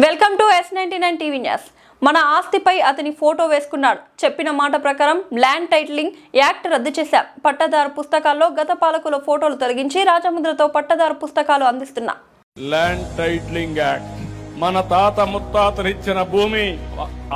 Welcome to S99 TV news. మన ఆస్తిపై అతని photo వేసుకున్నాడు. చెప్పిన మాట ప్రకారం ల్యాండ్ టైటిలింగ్ యాక్ట్ రద్దు చేశాం. పట్టదారు పుస్తకాల్లో గత పాలకుల ఫోటోలు తొలగించి రాజముద్రతో పట్టదారు పుస్తకాలు అందిస్తున్నా. ల్యాండ్ టైటిలింగ్ యాక్ట్ మన తాత ముత్తాతనిచ్చిన భూమి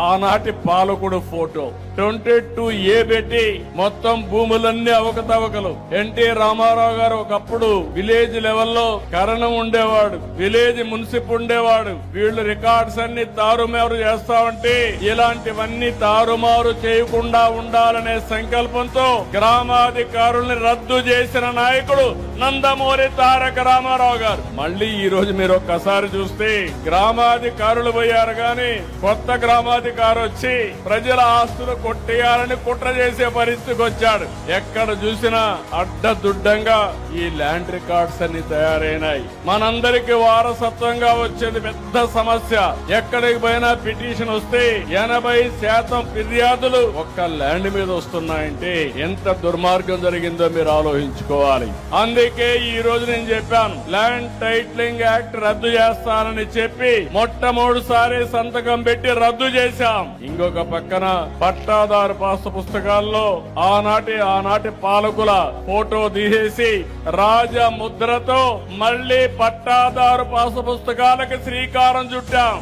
ఆనాటి పాలకుడు ఫోటో 22A పెట్టి మొత్తం భూములన్నీ అవకతవకలు. ఎన్టీ రామారావు గారు ఒకప్పుడు విలేజ్ లెవెల్లో కరణం ఉండేవాడు, విలేజ్ మున్సిప్ ఉండేవాడు. వీళ్ళు రికార్డ్స్ అన్ని తారుమారు చేస్తామంటే ఇలాంటివన్నీ తారుమారు చేయకుండా ఉండాలనే సంకల్పంతో గ్రామాధికారుల్ని రద్దు చేసిన నాయకుడు నందమూరి తారక రామారావు గారు. మళ్ళీ ఈ రోజు మీరు ఒక్కసారి చూస్తే గ్రామాధికారులు పోయారు గాని కొత్త గ్రామాధికారి వచ్చి ప్రజల ఆస్తులు కొట్టేయాలని కుట్ర చేసే పరిస్థితికి వచ్చాడు. ఎక్కడ చూసినా అడ్డదుడ్డంగా ఈ ల్యాండ్ రికార్డ్స్ అన్ని తయారైనాయి. మనందరికి వారసత్వంగా వచ్చేది పెద్ద సమస్య. ఎక్కడికి పోయినా పిటిషన్ వస్తే 80% ఫిర్యాదులు ఒక్క ల్యాండ్ మీద వస్తున్నాయంటే ఎంత దుర్మార్గం జరిగిందో మీరు ఆలోచించుకోవాలి. అందుకే ఈ రోజు నేను చెప్పాను, ల్యాండ్ టైటిలింగ్ యాక్ట్ రద్దు చేస్తానని చెప్పి మొట్టమొదటిసారి సంతకం పెట్టి రద్దు చేశాం. ఇంకొక పక్కన పట్టాదారు పాసు పుస్తకాల్లో ఆనాటి పాలకుల ఫోటో తీసేసి రాజముద్రతో మళ్లీ పట్టాదారు పాసు పుస్తకాలకు శ్రీకారం చుట్టాం.